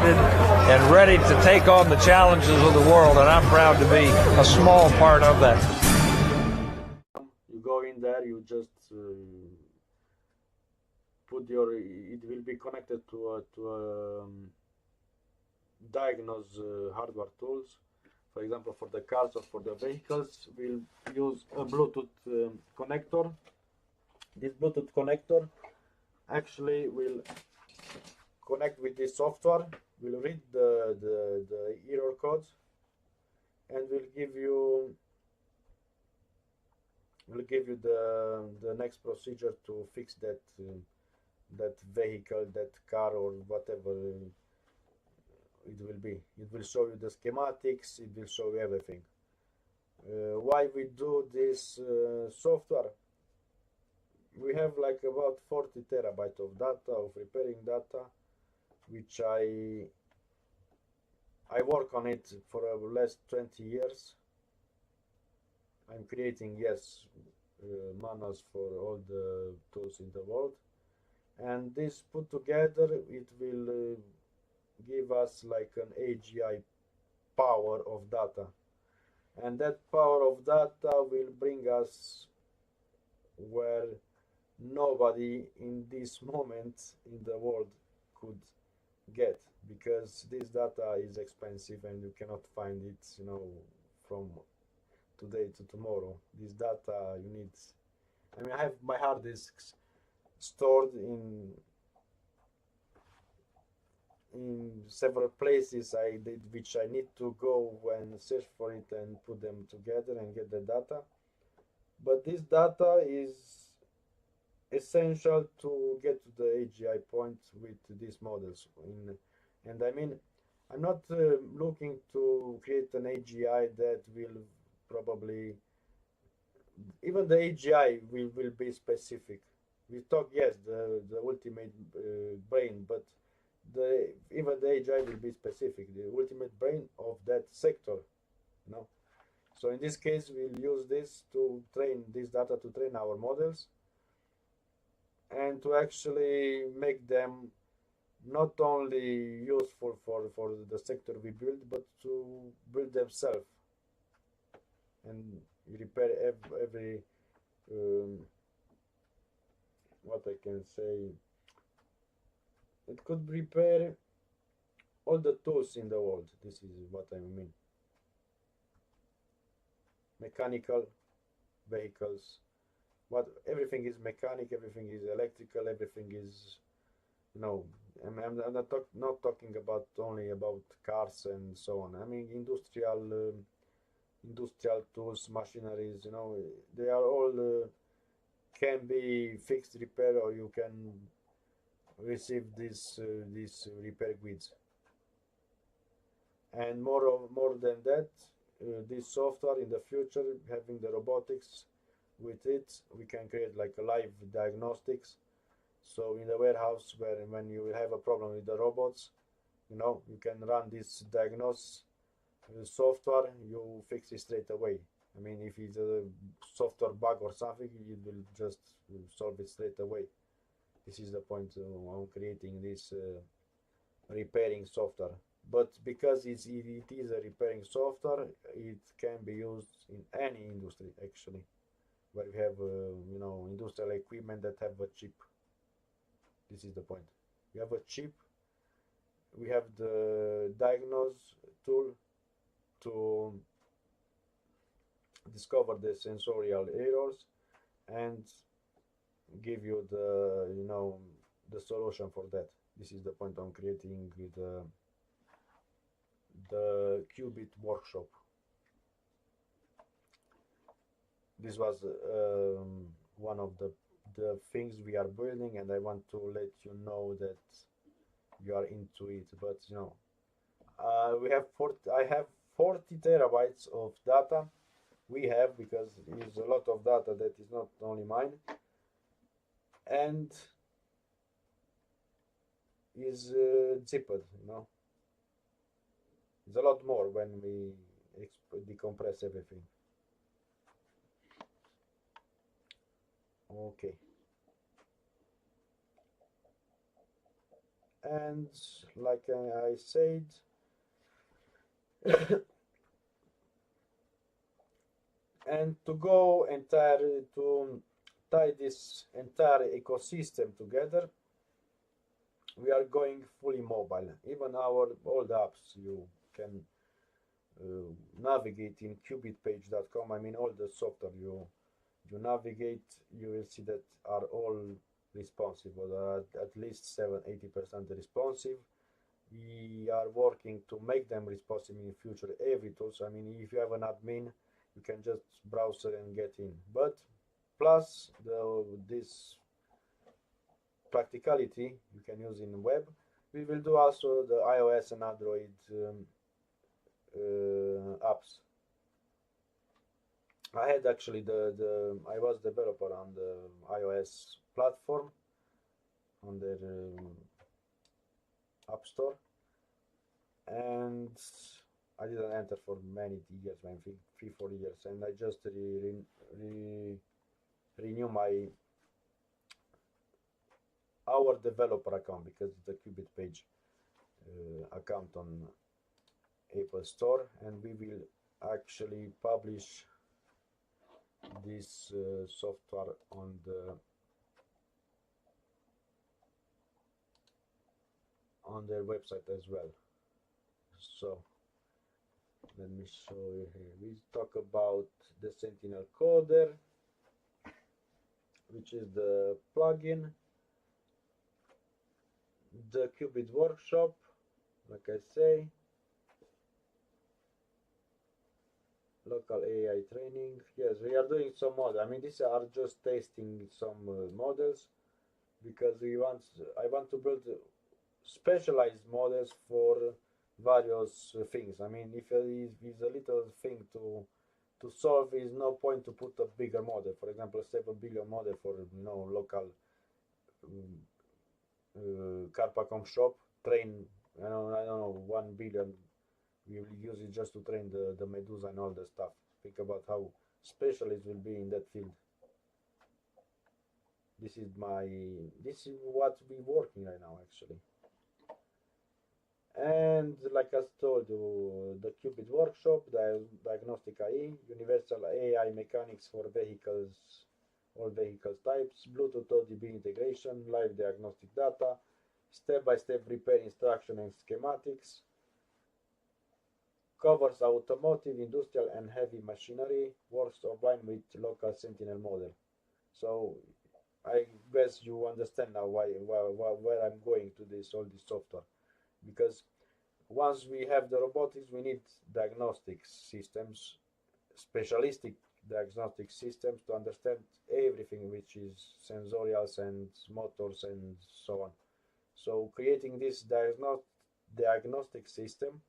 and ready to take on the challenges of the world, and I'm proud to be a small part of that. You go in there, you just put your, it will be connected to diagnose hardware tools. For example, for the cars or for the vehicles, we'll use a Bluetooth connector. This Bluetooth connector actually will connect with this software, will read the error codes, and will give you the next procedure to fix that that vehicle, that car, or whatever it will be. It will show you the schematics, it will show you everything. Why we do this software? We have like about 40 terabytes of data, of repairing data, which I work on it for the last 20 years. I'm creating, yes, manuals for all the tools in the world, and this put together, it will give us like an AGI power of data, and that power of data will bring us where nobody in this moment in the world could get, because this data is expensive and you cannot find it, you know, from today to tomorrow. This data you need, I mean, I have my hard disks stored in several places which I need to go and search for it and put them together and get the data. But this data is essential to get to the AGI point with these models. And I mean, I'm not looking to create an AGI that will probably, even the AGI will be specific. We talk, yes, the ultimate brain, but even the AGI will be specific, the ultimate brain of that sector, you know. So in this case, we'll use this to train this data, to train our models, and to actually make them not only useful for the sector we build, but to build themselves and repair every what I can say, it could repair all the tools in the world. This is what I mean. Mechanical vehicles, everything is mechanic, everything is electrical, everything is, you know, I'm not talking about only about cars and so on. I mean industrial tools, machineries, you know, they are all can be fixed, repair, or you can receive this repair goods. And more than that, this software in the future, having the robotics with it, we can create like a live diagnostics. So in the warehouse, when you have a problem with the robots, you know, you can run this diagnose software, you fix it straight away. I mean, if it's a software bug or something, it will just solve it straight away. This is the point of creating this repairing software. But because it is a repairing software, it can be used in any industry actually, where we have you know, industrial equipment that have a chip. This is the point. We have a chip. We have the diagnose tool to discover the sensorial errors and give you the, you know, the solution for that. This is the point on creating the Qubit workshop. This was one of the things we are building, and I want to let you know that you are into it. But you know, I have 40 terabytes of data. We have, because it's a lot of data that is not only mine, and is zipped, you know. It's a lot more when we decompress everything. Okay. And like I said, and to tie this entire ecosystem together, we are going fully mobile. Even our old apps, you can navigate in Qubitpage.com. I mean, all the software you navigate, you will see that are all responsive, or at least 80% responsive. We are working to make them responsive in the future every tool. So I mean, if you have an admin, you can just browse it and get in. But plus this practicality you can use in web, we will do also the iOS and Android apps. I had actually I was developer on the iOS platform on their app store, and I didn't enter for many years, maybe 3-4 years, and I just renew my our developer account because it's a Qubitpage account on Apple Store, and we will actually publish this software on their website as well. So let me show you here. We talk about the Sentinel Coder, which is the plugin, the Qubit workshop, like I say, local AI training. Yes, we are doing some models. I mean, these are just testing some models because I want to build specialized models for various things. I mean, if it is a little thing to solve, is no point to put a bigger model. For example, a 7 billion model for local Carphacom shop. Train I don't know 1 billion. We will use it just to train the Medusa and all the stuff. Think about how specialists will be in that field. This is what we're working right now actually. And like I told you, the Qubit workshop, the diagnostic AI, universal AI mechanics for vehicles, all vehicles types, Bluetooth ODB integration, live diagnostic data, step-by-step repair instruction and schematics, covers automotive, industrial and heavy machinery, works offline with local Sentinel model. So I guess you understand now where I'm going to all this software, because once we have the robotics, we need diagnostic systems, specialistic diagnostic systems to understand everything which is sensorials and motors and so on. So creating this diagnostic system,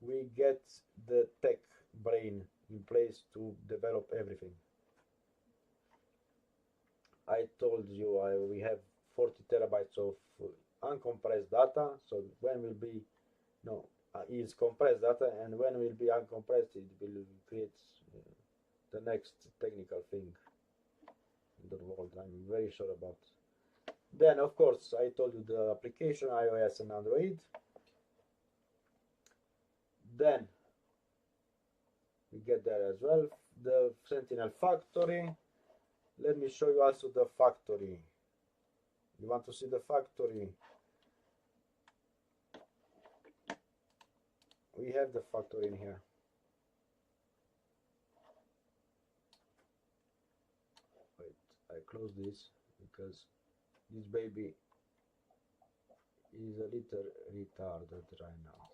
we get the tech brain in place to develop everything. I told you we have 40 terabytes of uncompressed data, so when will be is compressed data, and when will be uncompressed, it will create the next technical thing in the world. I'm very sure about. Then of course I told you the application, iOS and Android. Then we get there as well, the Sentinel factory. Let me show you also the factory. You want to see the factory? We have the factory in here. Wait, I close this because this baby is a little retarded right now.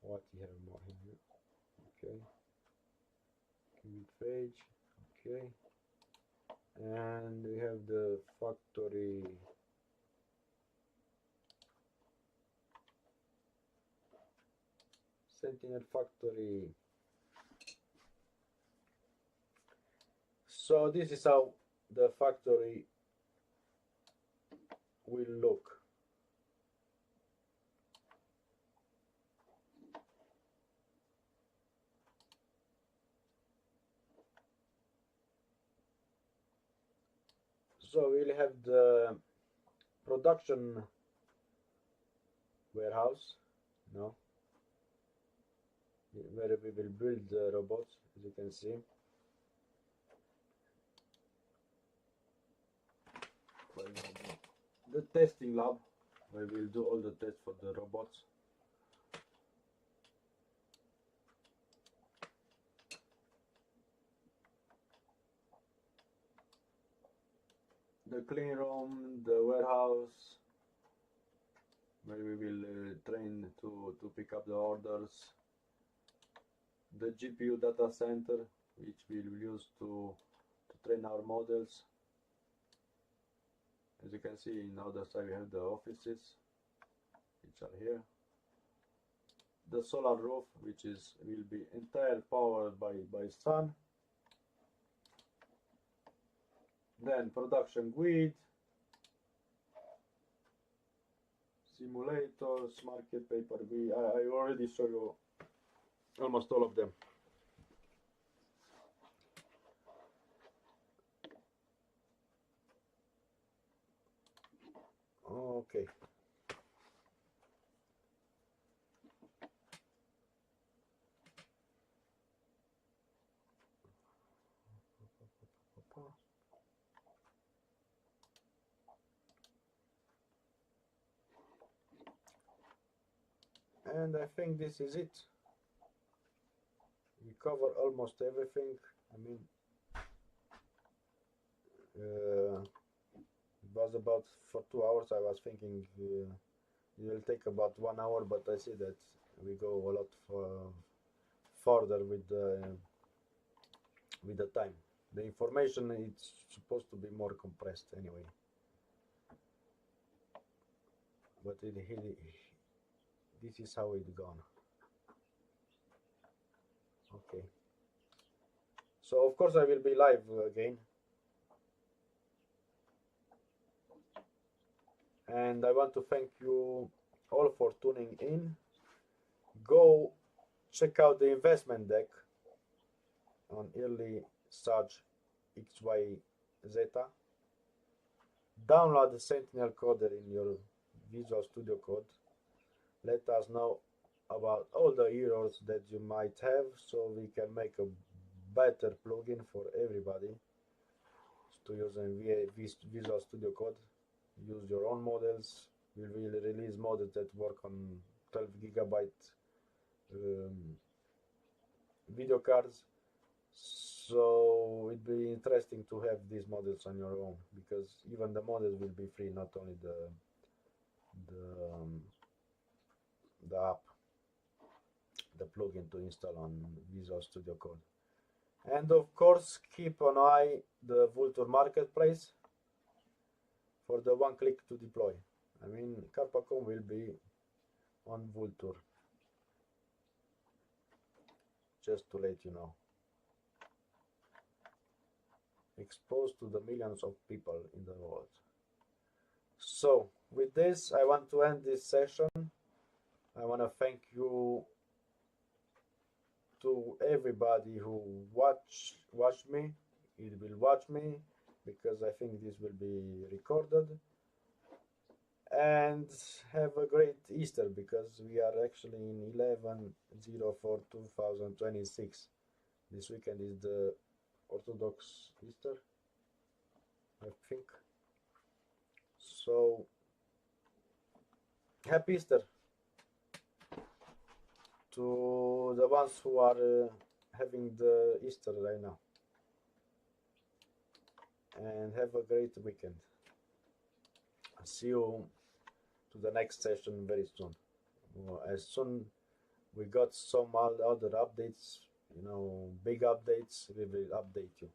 What we have more here? Okay. Qubitpage. Okay. And we have the factory. Sentinel factory. So this is how the factory will look. So we'll have the production warehouse, you know, where we will build the robots, as you can see. The testing lab, where we'll do all the tests for the robots. The clean room, the warehouse, where we will train to pick up the orders. The GPU data center, which we will use to train our models. As you can see, in the other side we have the offices, which are here. The solar roof, which will be entirely powered by sun. Then production grid, simulators, market paper. I already showed you almost all of them. Okay. And I think this is it. We cover almost everything. I mean, it was about for 2 hours. I was thinking it will take about 1 hour, but I see that we go a lot further with the time. The information is supposed to be more compressed anyway, but this is how it's gone. Okay, so of course I will be live again, and I want to thank you all for tuning in. Go check out the investment deck on early Surge.xyz. Download the Sentinel coder in your Visual Studio Code. Let us know about all the errors that you might have, so we can make a better plugin for everybody to use in Visual Studio Code. Use your own models. We will release models that work on 12 gigabyte video cards, so it'd be interesting to have these models on your own, because even the models will be free, not only the app, the plugin to install on Visual Studio Code. And of course, keep an eye the Vultr marketplace for the one click to deploy. I mean, Carphacom will be on Vultr, just to let you know. Exposed to the millions of people in the world. So with this, I want to end this session. I want to thank you to everybody who watched me. It will watch me, because I think this will be recorded. And have a great Easter, because we are actually in 11/04/2026. This weekend is the Orthodox Easter, I think. So happy Easter to the ones who are having the Easter right now, and have a great weekend. See you to the next session very soon. As soon we got some other updates, big updates, we will update you.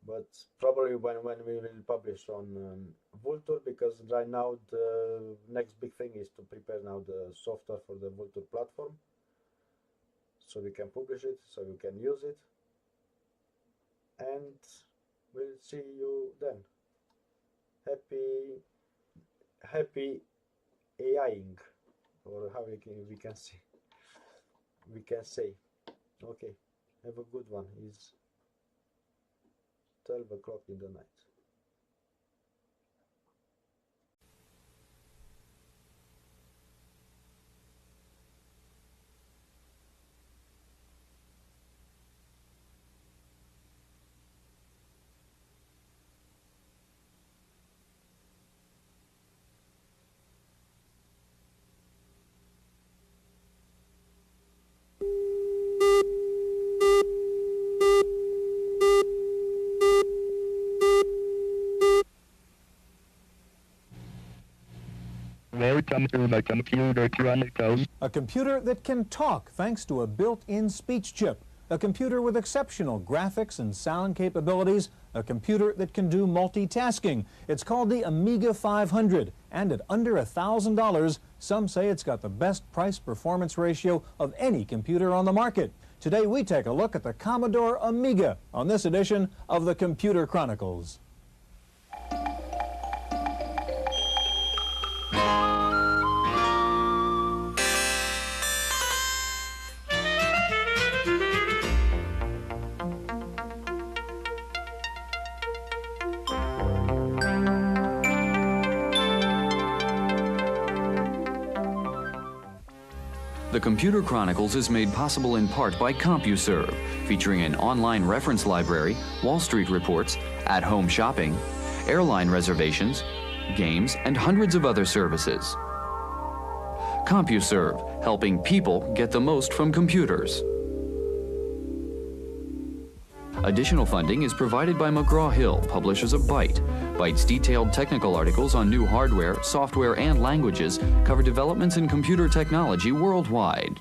But probably when we will publish on Vultr, because right now the next big thing is to prepare now the software for the Vultr platform, so we can publish it, so you can use it, and we'll see you then. Happy AIing, or how we can say. Okay, have a good one. It's 12 o'clock in the night. Welcome to the Computer Chronicles. A computer that can talk thanks to a built-in speech chip. A computer with exceptional graphics and sound capabilities. A computer that can do multitasking. It's called the Amiga 500, and at under $1,000, some say it's got the best price-performance ratio of any computer on the market. Today we take a look at the Commodore Amiga on this edition of the Computer Chronicles. The Computer Chronicles is made possible in part by CompuServe, featuring an online reference library, Wall Street reports, at-home shopping, airline reservations, games, and hundreds of other services. CompuServe, helping people get the most from computers. Additional funding is provided by McGraw-Hill, publishers of Byte. Byte's detailed technical articles on new hardware, software, and languages cover developments in computer technology worldwide.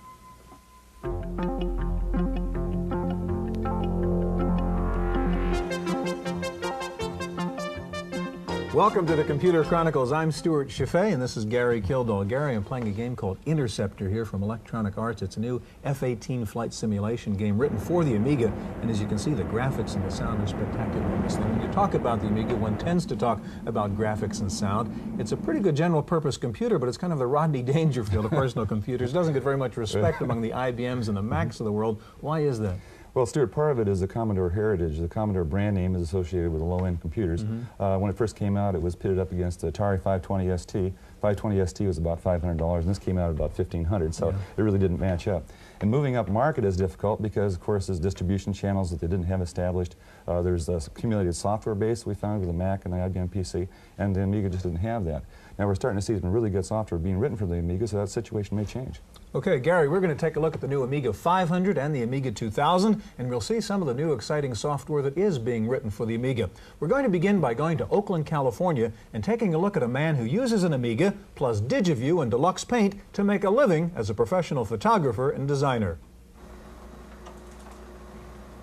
Welcome to the Computer Chronicles. I'm Stuart Chaffee, and this is Gary Kildall. Gary, I'm playing a game called Interceptor here from Electronic Arts. It's a new F-18 flight simulation game written for the Amiga, and as you can see, the graphics and the sound are spectacular in this thing. When you talk about the Amiga, one tends to talk about graphics and sound. It's a pretty good general-purpose computer, but it's kind of the Rodney Dangerfield of personal computers. It doesn't get very much respect among the IBMs and the Macs of the world. Why is that? Well, Stuart, part of it is the Commodore heritage. The Commodore brand name is associated with the low-end computers. When it first came out, it was pitted up against the Atari 520 ST. 520 ST was about $500, and this came out at about $1,500, so it really didn't match up. And moving up market is difficult because, of course, there's distribution channels that they didn't have established. There's a accumulated software base we found with the Mac and the IBM PC, and the Amiga just didn't have that. Now we're starting to see some really good software being written for the Amiga, so that situation may change. Okay, Gary, we're going to take a look at the new Amiga 500 and the Amiga 2000, and we'll see some of the new exciting software that is being written for the Amiga. We're going to begin by going to Oakland, California, and taking a look at a man who uses an Amiga plus DigiView and Deluxe Paint to make a living as a professional photographer and designer.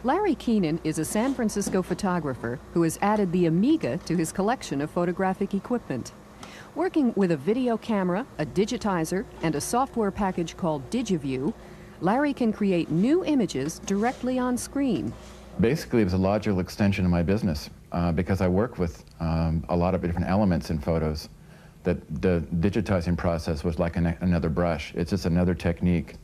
Larry Keenan is a San Francisco photographer who has added the Amiga to his collection of photographic equipment. Working with a video camera, a digitizer, and a software package called DigiView, Larry can create new images directly on screen. Basically, it was a logical extension of my business because I work with a lot of different elements in photos. That the digitizing process was like another brush. It's just another technique.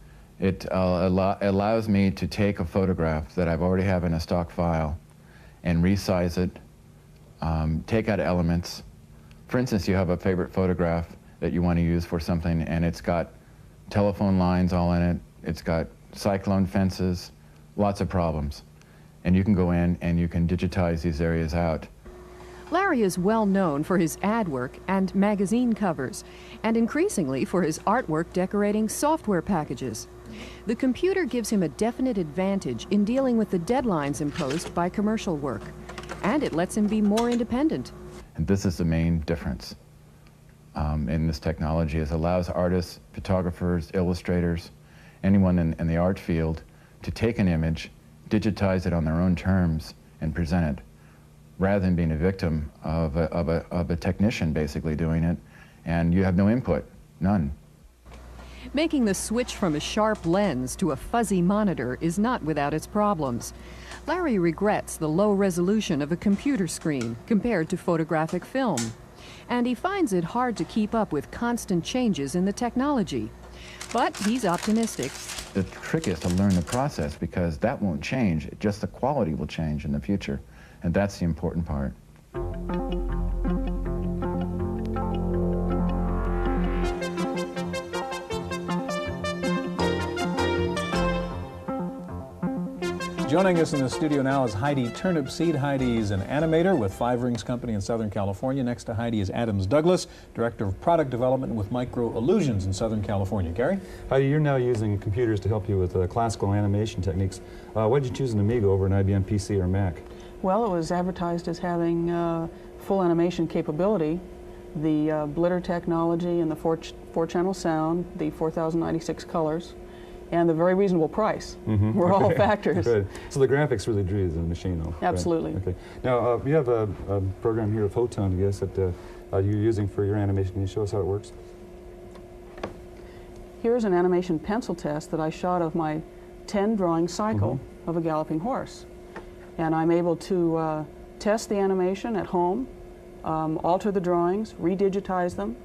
It allows me to take a photograph that I've already have in a stock file and resize it, take out elements. For instance, you have a favorite photograph that you want to use for something, and it's got telephone lines all in it, it's got cyclone fences, lots of problems. And you can go in and you can digitize these areas out. Larry is well known for his ad work and magazine covers, and increasingly for his artwork decorating software packages. The computer gives him a definite advantage in dealing with the deadlines imposed by commercial work, and it lets him be more independent. And this is the main difference in this technology. It allows artists, photographers, illustrators, anyone in the art field to take an image, digitize it on their own terms, and present it, rather than being a victim of a technician basically doing it, and you have no input, none. Making the switch from a sharp lens to a fuzzy monitor is not without its problems. Larry regrets the low resolution of a computer screen compared to photographic film, and he finds it hard to keep up with constant changes in the technology. But he's optimistic. The trick is to learn the process because that won't change, just the quality will change in the future, and that's the important part. Joining us in the studio now is Heidi Turnipseed. Heidi's an animator with Five Rings Company in Southern California. Next to Heidi is Adams Douglas, Director of Product Development with Micro Illusions in Southern California. Gary? Heidi, you're now using computers to help you with classical animation techniques. Why did you choose an Amiga over an IBM PC or Mac? Well, it was advertised as having full animation capability, the blitter technology and the four-channel sound, the 4,096 colors, and the very reasonable price were all factors. Good. So the graphics really drew the machine, though. Absolutely. Right? Okay. Now, you have a program here, a Photon, I guess, that you're using for your animation. Can you show us how it works? Here's an animation pencil test that I shot of my 10-drawing cycle of a galloping horse. And I'm able to test the animation at home, alter the drawings, redigitize them,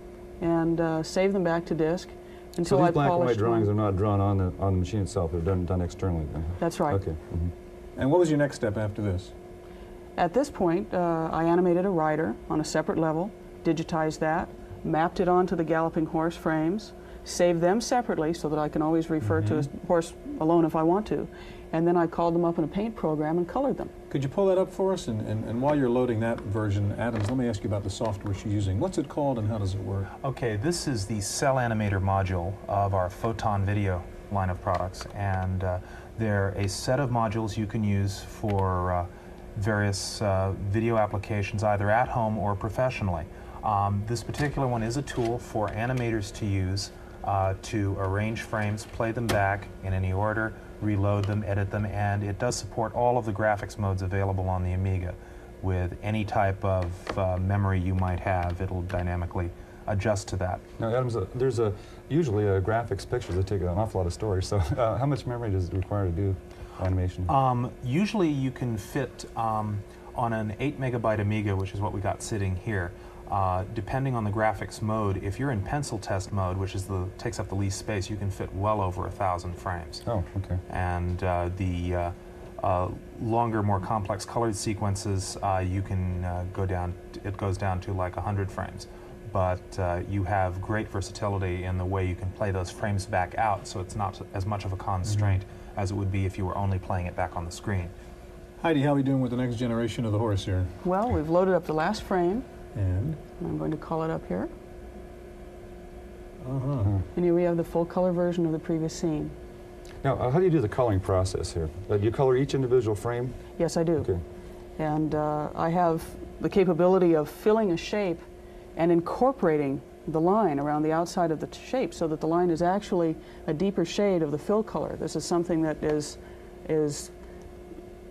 and save them back to disk until so I these black and white polished drawings are not drawn on the machine itself. They're done externally then. That's right. Okay. And what was your next step after this? At this point, I animated a rider on a separate level, digitized that, mapped it onto the galloping horse frames, saved them separately so that I can always refer to a horse alone if I want to, and then I called them up in a paint program and colored them. Could you pull that up for us? And while you're loading that version, Adams, let me ask you about the software she's using. What's it called and how does it work? Okay, this is the Cell Animator module of our Photon Video line of products, and they're a set of modules you can use for various video applications, either at home or professionally. This particular one is a tool for animators to use to arrange frames, play them back in any order, reload them, edit them, and it does support all of the graphics modes available on the Amiga. With any type of memory you might have, it'll dynamically adjust to that. Now, Adams, there's usually graphics pictures that take an awful lot of storage, so how much memory does it require to do animation? Usually you can fit on an 8 megabyte Amiga, which is what we got sitting here. Depending on the graphics mode, if you're in pencil test mode, which is takes up the least space, you can fit well over 1,000 frames. Oh, okay. And the longer, more complex colored sequences, you can it goes down to like 100 frames. But you have great versatility in the way you can play those frames back out, so it's not as much of a constraint as it would be if you were only playing it back on the screen. Heidi, how are we doing with the next generation of the horse here? Well, we've loaded up the last frame. And? I'm going to call it up here. And here we have the full color version of the previous scene. Now, how do you do the coloring process here? Do you color each individual frame? Yes, I do. Okay. And I have the capability of filling a shape and incorporating the line around the outside of the shape so that the line is actually a deeper shade of the fill color. This is something that is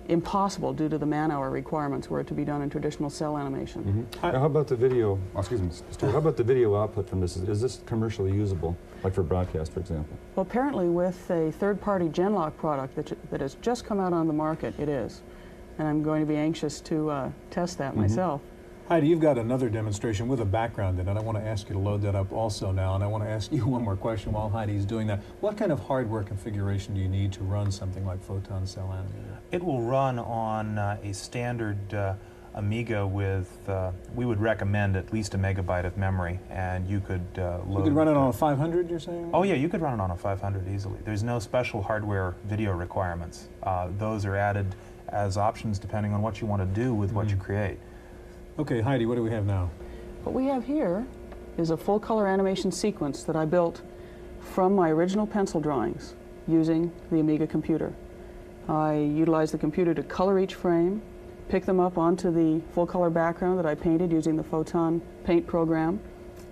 impossible due to the man-hour requirements were it to be done in traditional cell animation. Now, how about the video, excuse me, Stuart, how about the video output from this? Is this commercially usable, like for broadcast, for example? Well, apparently with a third-party Genlock product that has just come out on the market, it is. And I'm going to be anxious to test that myself. Heidi, you've got another demonstration with a background in it. I want to ask you to load that up also now, and I want to ask you one more question while Heidi's doing that. What kind of hardware configuration do you need to run something like Photon Cell Animator? It will run on a standard Amiga with, we would recommend at least 1 megabyte of memory, and you could load... You could run it on a 500, you're saying? Oh yeah, you could run it on a 500 easily. There's no special hardware video requirements. Those are added as options depending on what you want to do with what you create. Okay, Heidi, what do we have now? What we have here is a full color animation sequence that I built from my original pencil drawings using the Amiga computer. I utilized the computer to color each frame, pick them up onto the full color background that I painted using the Photon paint program,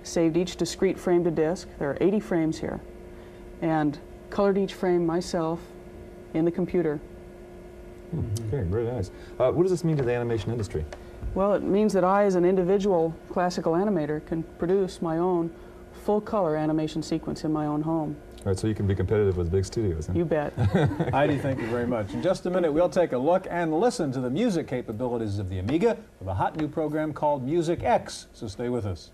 saved each discrete frame to disk. There are 80 frames here, and colored each frame myself in the computer. Okay, very nice. What does this mean to the animation industry? Well, it means that I, as an individual classical animator, can produce my own full-color animation sequence in my own home. All right, so you can be competitive with big studios. Huh? You bet. Heidi, thank you very much. In just a minute, we'll take a look and listen to the music capabilities of the Amiga with a hot new program called Music X, so stay with us.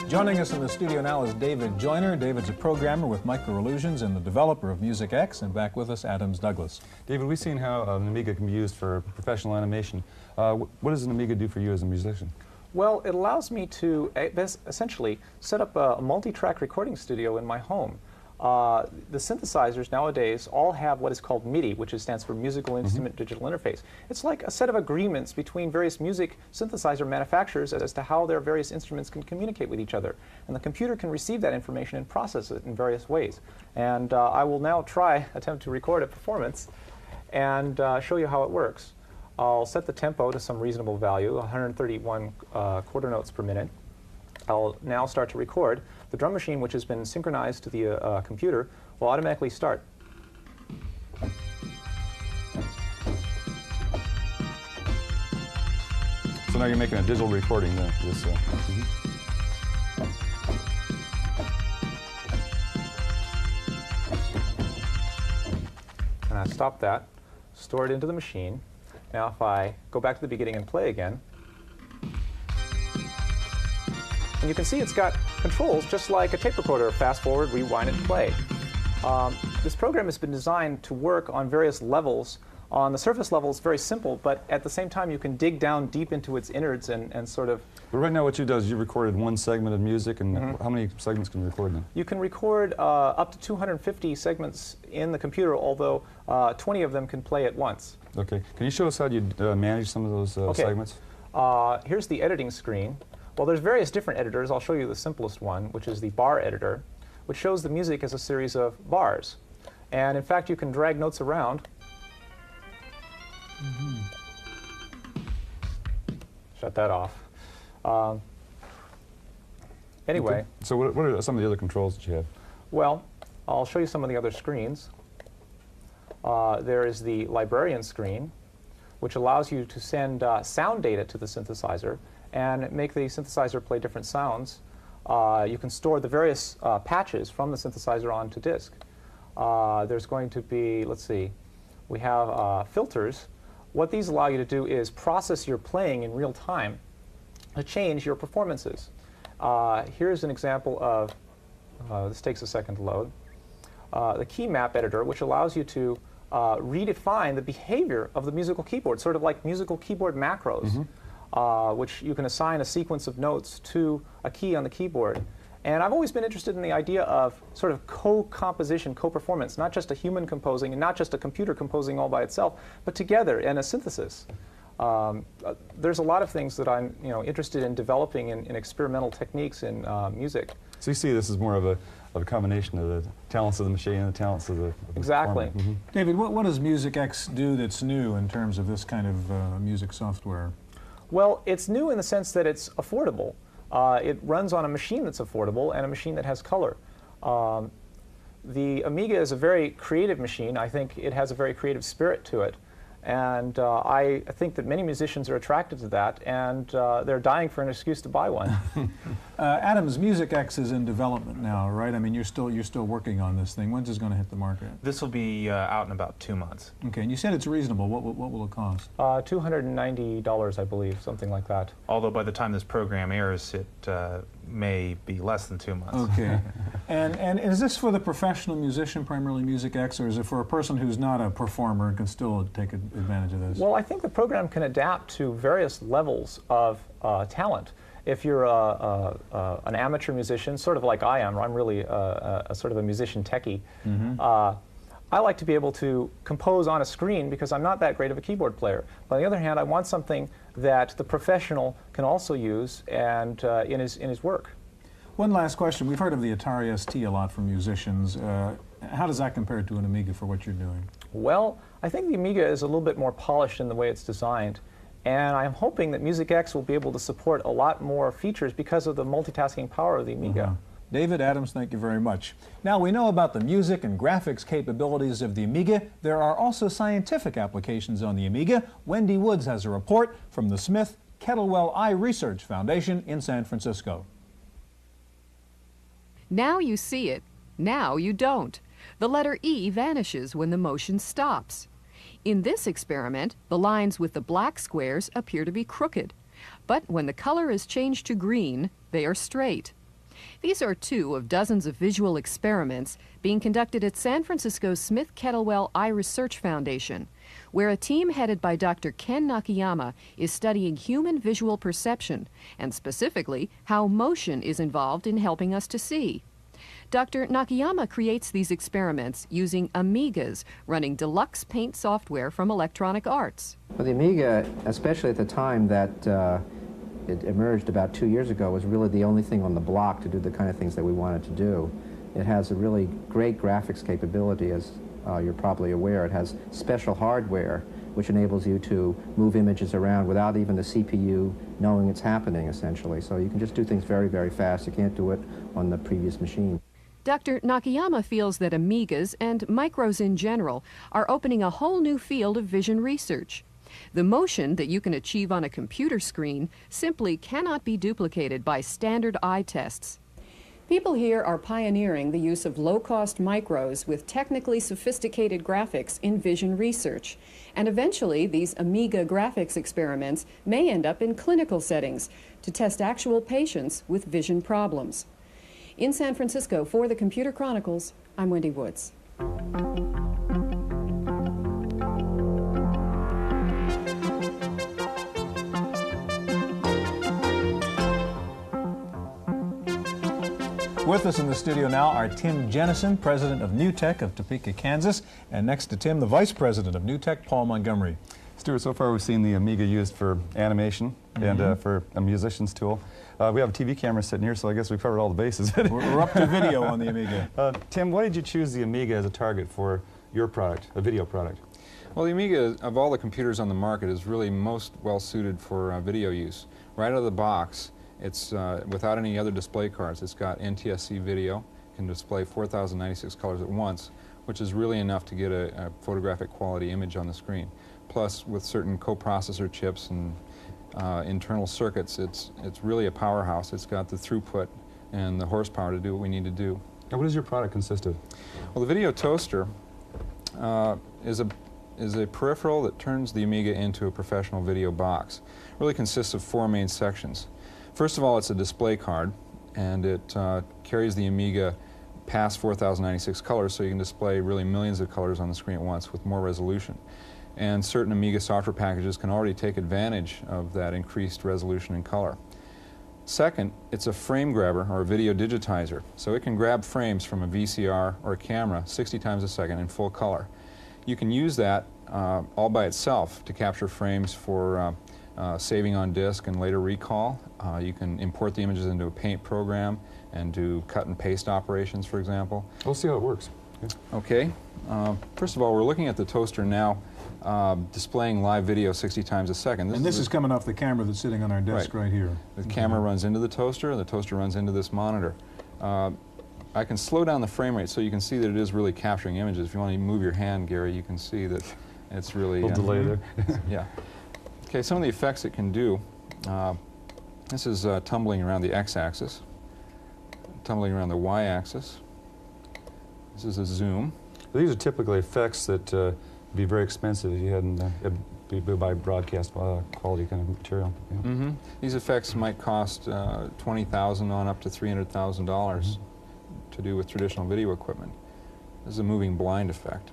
Joining us in the studio now is David Joyner. David's a programmer with Microillusions and the developer of Music X, and back with us, Adams Douglas. David, we've seen how an Amiga can be used for professional animation. What does an Amiga do for you as a musician? Well, it allows me to essentially set up a multi-track recording studio in my home. the synthesizers nowadays all have what is called MIDI, which stands for Musical Instrument Digital Interface. It's like a set of agreements between various music synthesizer manufacturers as to how their various instruments can communicate with each other. And the computer can receive that information and process it in various ways. And I will now attempt to record a performance and show you how it works. I'll set the tempo to some reasonable value, 131 quarter notes per minute. I'll now start to record. The drum machine, which has been synchronized to the computer, will automatically start. So now you're making a digital recording then. And I stop that, store it into the machine. Now if I go back to the beginning and play again, and you can see it's got controls just like a tape recorder, fast forward, rewind, and play. This program has been designed to work on various levels. On the surface level, it's very simple, but at the same time, you can dig down deep into its innards and sort of... But right now what you do is you recorded one segment of music, and how many segments can you record then? You can record up to 250 segments in the computer, although 20 of them can play at once. Okay. Can you show us how you manage some of those segments? Here's the editing screen. Well, there's various different editors. I'll show you the simplest one, which is the bar editor, which shows the music as a series of bars. And in fact, you can drag notes around. Shut that off. Anyway. Okay. So what are some of the other controls that you have? Well, I'll show you some of the other screens. There is the librarian screen, which allows you to send sound data to the synthesizer and make the synthesizer play different sounds. You can store the various patches from the synthesizer onto disk. There's going to be, let's see, we have filters. What these allow you to do is process your playing in real time to change your performances. Here's an example of, this takes a second to load, the key map editor, which allows you to redefine the behavior of the musical keyboard, sort of like musical keyboard macros. Which you can assign a sequence of notes to a key on the keyboard. And I've always been interested in the idea of sort of co-composition, co-performance, not just a human composing and not just a computer composing all by itself, but together in a synthesis. There's a lot of things that I'm interested in developing in experimental techniques in music. So you see this is more of a combination of the talents of the machine and the talents of the Exactly. David, what does MusicX do that's new in terms of this kind of music software? Well, it's new in the sense that it's affordable. It runs on a machine that's affordable and a machine that has color. The Amiga is a very creative machine. I think it has a very creative spirit to it. And I think that many musicians are attracted to that, and they're dying for an excuse to buy one. Adams, MusicX is in development now, right? I mean, you're still working on this thing. When's this going to hit the market? This will be out in about 2 months. Okay, and you said it's reasonable. What will it cost? $290, I believe, something like that. Although by the time this program airs, it may be less than 2 months. Okay. And is this for the professional musician, primarily MusicX, or is it for a person who's not a performer and can still take advantage of this? Well, I think the program can adapt to various levels of talent. If you're an amateur musician, sort of like I am, I'm really a sort of a musician techie, I like to be able to compose on a screen because I'm not that great of a keyboard player. But on the other hand, I want something that the professional can also use and in his work. One last question. We've heard of the Atari ST a lot from musicians. How does that compare to an Amiga for what you're doing? Well, I think the Amiga is a little bit more polished in the way it's designed. And I'm hoping that MusicX will be able to support a lot more features because of the multitasking power of the Amiga. David, Adams, thank you very much. Now we know about the music and graphics capabilities of the Amiga. There are also scientific applications on the Amiga. Wendy Woods has a report from the Smith Kettlewell Eye Research Foundation in San Francisco. Now you see it, now you don't. The letter E vanishes when the motion stops. In this experiment, the lines with the black squares appear to be crooked, but when the color is changed to green, they are straight. These are two of dozens of visual experiments being conducted at San Francisco's Smith Kettlewell Eye Research Foundation, where a team headed by Dr. Ken Nakayama is studying human visual perception, and specifically how motion is involved in helping us to see. Dr. Nakayama creates these experiments using Amigas, running deluxe paint software from Electronic Arts. Well, the Amiga, especially at the time that it emerged about 2 years ago, was really the only thing on the block to do the kind of things that we wanted to do. It has a really great graphics capability, as you're probably aware. It has special hardware which enables you to move images around without even the CPU knowing it's happening, essentially. So you can just do things very, very fast. You can't do it on the previous machine. Dr. Nakayama feels that Amigas and micros in general are opening a whole new field of vision research. The motion that you can achieve on a computer screen simply cannot be duplicated by standard eye tests. People here are pioneering the use of low-cost micros with technically sophisticated graphics in vision research. And eventually, these Amiga graphics experiments may end up in clinical settings to test actual patients with vision problems. In San Francisco, for the Computer Chronicles, I'm Wendy Woods. With us in the studio now are Tim Jennison, president of NewTek of Topeka, Kansas, and next to Tim, the vice president of NewTek, Paul Montgomery. Stuart, so far we've seen the Amiga used for animation and for a musician's tool. We have a TV camera sitting here, so I guess we've covered all the bases. We're up to video on the Amiga. Tim, why did you choose the Amiga as a target for your product, a video product? Well, the Amiga, of all the computers on the market, is really most well suited for video use. Right out of the box, it's without any other display cards. It's got NTSC video, can display 4,096 colors at once, which is really enough to get a photographic quality image on the screen. Plus, with certain coprocessor chips and internal circuits, it's really a powerhouse. It's got the throughput and the horsepower to do what we need to do. Now, what does your product consist of? Well, the video toaster is a peripheral that turns the Amiga into a professional video box. It really consists of 4 main sections. First of all, it's a display card, and it carries the Amiga past 4,096 colors, so you can display really millions of colors on the screen at once with more resolution. And certain Amiga software packages can already take advantage of that increased resolution and color. Second, it's a frame grabber or a video digitizer, so it can grab frames from a VCR or a camera 60 times a second in full color. You can use that all by itself to capture frames for saving on disk and later recall. You can import the images into a paint program and do cut and paste operations, for example. We'll see how it works. Okay. First of all, we're looking at the toaster now displaying live video 60 times a second. This is coming off the camera that's sitting on our desk right here. The camera runs into the toaster, and the toaster runs into this monitor. I can slow down the frame rate so you can see that it is really capturing images. If you want to move your hand, Gary, you can see that it's really... A little delay there. Yeah. Okay, some of the effects it can do. This is tumbling around the x-axis, tumbling around the y-axis. This is a zoom. These are typically effects that would be very expensive if you hadn't be by broadcast quality kind of material. Yeah. These effects might cost $20,000 on up to $300,000 to do with traditional video equipment. This is a moving blind effect.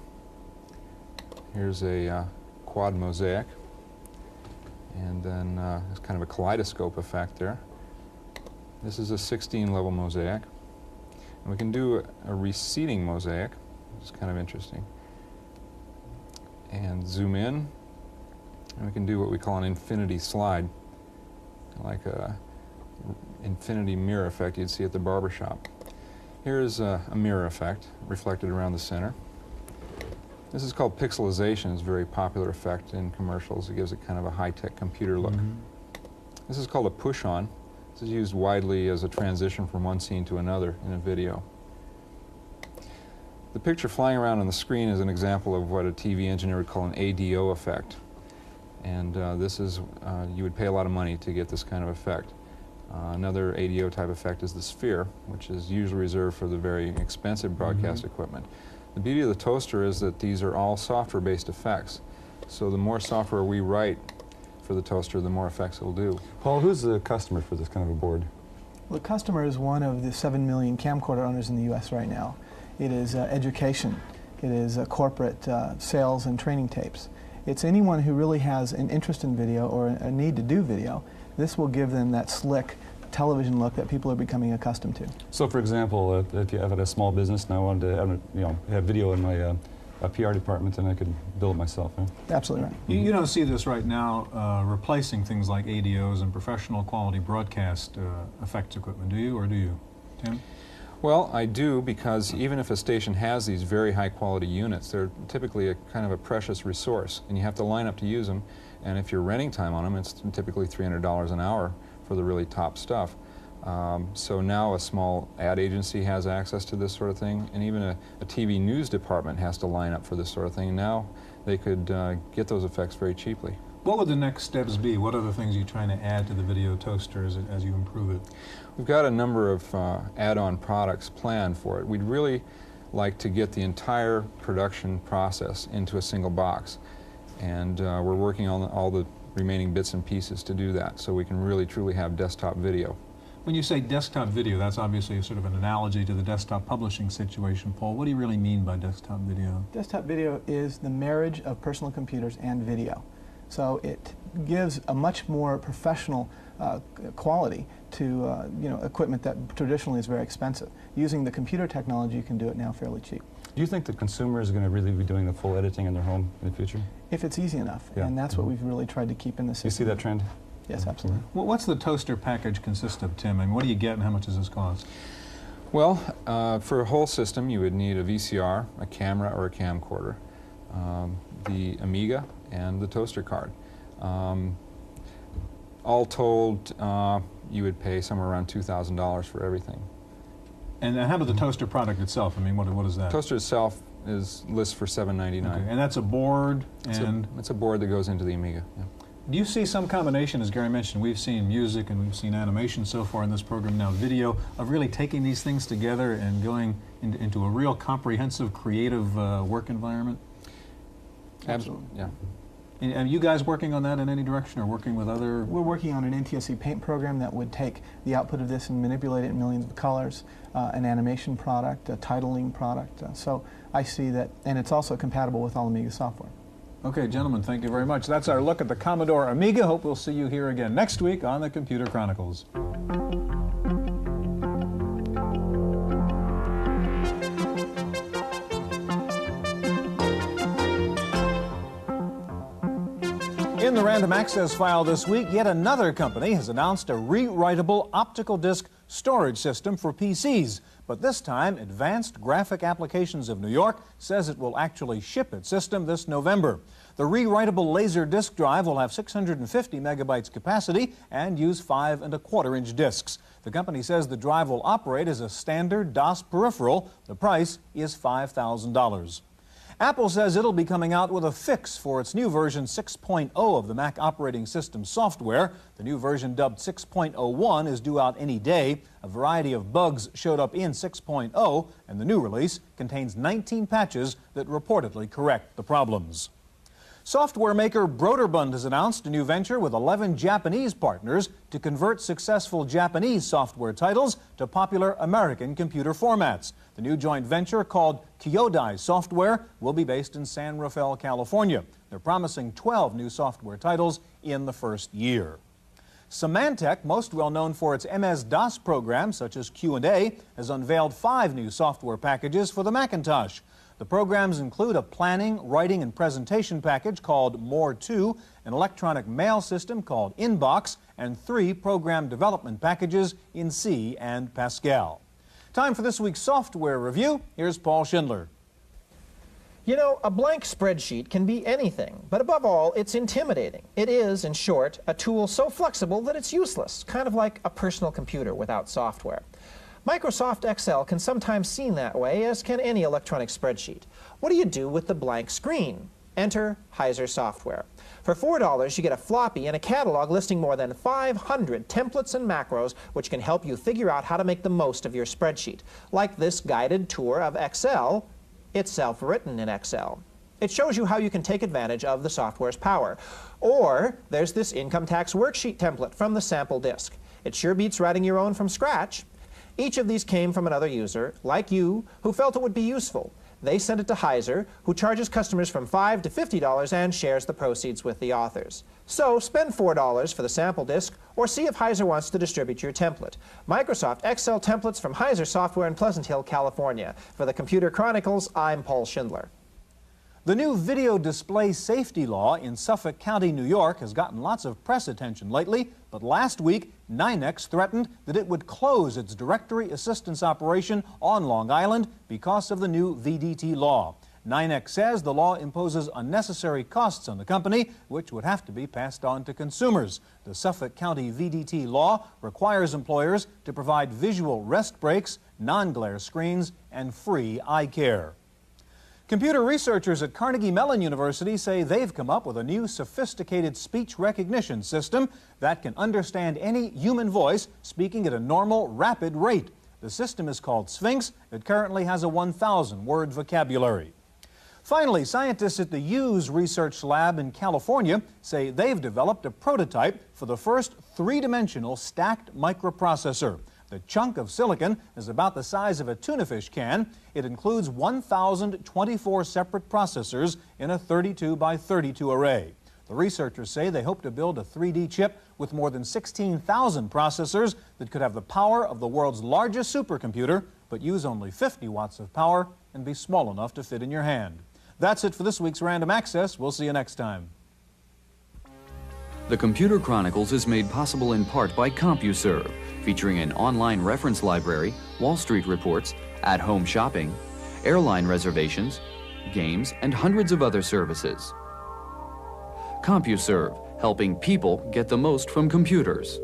Here's a quad mosaic. And then there's kind of a kaleidoscope effect there. This is a 16-level mosaic. And we can do a receding mosaic, which is kind of interesting. And zoom in, and we can do what we call an infinity slide, like a infinity mirror effect you'd see at the barber shop. Here's a mirror effect reflected around the center. This is called pixelization. It's a very popular effect in commercials. It gives it kind of a high-tech computer look. This is called a push-on. This is used widely as a transition from one scene to another in a video. The picture flying around on the screen is an example of what a TV engineer would call an ADO effect. And this is, you would pay a lot of money to get this kind of effect. Another ADO type effect is the sphere, which is usually reserved for the very expensive broadcast equipment. The beauty of the toaster is that these are all software-based effects. So the more software we write for the toaster, the more effects it'll do. Paul, who's the customer for this kind of a board? Well, the customer is one of the 7 million camcorder owners in the U.S. right now. It is education. It is corporate sales and training tapes. It's anyone who really has an interest in video or a need to do video. This will give them that slick, television look that people are becoming accustomed to. So, for example, if you have a small business and I wanted to have, have video in my PR department, then I could build it myself. Huh? Absolutely right. You don't see this right now replacing things like ADOs and professional quality broadcast effects equipment, do you, or do you, Tim? Well, I do, because even if a station has these very high quality units, they're typically a kind of a precious resource, and you have to line up to use them. And if you're renting time on them, it's typically $300 an hour for the really top stuff. So now a small ad agency has access to this sort of thing, and even a TV news department has to line up for this sort of thing. Now they could get those effects very cheaply. What would the next steps be? What are the things you're trying to add to the video toaster as you improve it? We've got a number of add-on products planned for it. We'd really like to get the entire production process into a single box, and we're working on all the remaining bits and pieces to do that, so we can really truly have desktop video. When you say desktop video, that's obviously a sort of an analogy to the desktop publishing situation. Paul, what do you really mean by desktop video? Desktop video is the marriage of personal computers and video. So it gives a much more professional quality to equipment that traditionally is very expensive. Using the computer technology, you can do it now fairly cheap. Do you think the consumer is going to really be doing the full editing in their home in the future? If it's easy enough, and that's what we've really tried to keep in the system. You see that trend? Yes, absolutely. Well, what's the toaster package consist of, Tim? I mean, what do you get and how much does this cost? Well, for a whole system, you would need a VCR, a camera or a camcorder, the Amiga, and the toaster card. All told, you would pay somewhere around $2,000 for everything. And how about the toaster product itself? I mean, what is that? Toaster itself lists for $799. Okay. And that's a board, and it's a board that goes into the Amiga. Yeah. Do you see some combination, as Gary mentioned? We've seen music and we've seen animation so far in this program, now video, of really taking these things together and going into a real comprehensive, creative work environment? Absolutely, yeah. And are you guys working on that in any direction, or working with other? We're working on an NTSC Paint program that would take the output of this and manipulate it in millions of colors, an animation product, a titling product. So I see that, and it's also compatible with all Amiga software. Okay, gentlemen, thank you very much. That's our look at the Commodore Amiga. Hope we'll see you here again next week on the Computer Chronicles. In the random access file this week, yet another company has announced a rewritable optical disc storage system for PCs. But this time, Advanced Graphic Applications of New York says it will actually ship its system this November. The rewritable laser disk drive will have 650 megabytes capacity and use 5 1/4-inch disks. The company says the drive will operate as a standard DOS peripheral. The price is $5,000. Apple says it'll be coming out with a fix for its new version 6.0 of the Mac operating system software. The new version, dubbed 6.01, is due out any day. A variety of bugs showed up in 6.0, and the new release contains 19 patches that reportedly correct the problems. Software maker Broderbund has announced a new venture with 11 Japanese partners to convert successful Japanese software titles to popular American computer formats. The new joint venture, called Kyodai Software, will be based in San Rafael, California. They're promising 12 new software titles in the first year. Symantec, most well known for its MS-DOS programs such as Q&A, has unveiled 5 new software packages for the Macintosh. The programs include a planning, writing, and presentation package called More2, an electronic mail system called Inbox, and 3 program development packages in C and Pascal. Time for this week's software review. Here's Paul Schindler. You know, a blank spreadsheet can be anything, but above all, it's intimidating. It is, in short, a tool so flexible that it's useless, kind of like a personal computer without software. Microsoft Excel can sometimes seem that way, as can any electronic spreadsheet. What do you do with the blank screen? Enter Heiser software. For $4, you get a floppy and a catalog listing more than 500 templates and macros which can help you figure out how to make the most of your spreadsheet. Like this guided tour of Excel. It's self-written in Excel. It shows you how you can take advantage of the software's power. Or there's this income tax worksheet template from the sample disk. It sure beats writing your own from scratch. Each of these came from another user, like you, who felt it would be useful. They send it to Heiser, who charges customers from $5 to $50 and shares the proceeds with the authors. So spend $4 for the sample disk, or see if Heiser wants to distribute your template. Microsoft Excel templates from Heiser Software in Pleasant Hill, California. For the Computer Chronicles, I'm Paul Schindler. The new video display safety law in Suffolk County, New York has gotten lots of press attention lately, but last week, NYNEX threatened that it would close its directory assistance operation on Long Island because of the new VDT law. NYNEX says the law imposes unnecessary costs on the company, which would have to be passed on to consumers. The Suffolk County VDT law requires employers to provide visual rest breaks, non-glare screens, and free eye care. Computer researchers at Carnegie Mellon University say they've come up with a new sophisticated speech recognition system that can understand any human voice speaking at a normal, rapid rate. The system is called Sphinx. It currently has a 1,000-word vocabulary. Finally, scientists at the Hughes Research Lab in California say they've developed a prototype for the first three-dimensional stacked microprocessor. The chunk of silicon is about the size of a tuna fish can. It includes 1,024 separate processors in a 32 by 32 array. The researchers say they hope to build a 3D chip with more than 16,000 processors that could have the power of the world's largest supercomputer, but use only 50 watts of power and be small enough to fit in your hand. That's it for this week's Random Access. We'll see you next time. The Computer Chronicles is made possible in part by CompuServe, featuring an online reference library, Wall Street reports, at-home shopping, airline reservations, games, and hundreds of other services. CompuServe, helping people get the most from computers.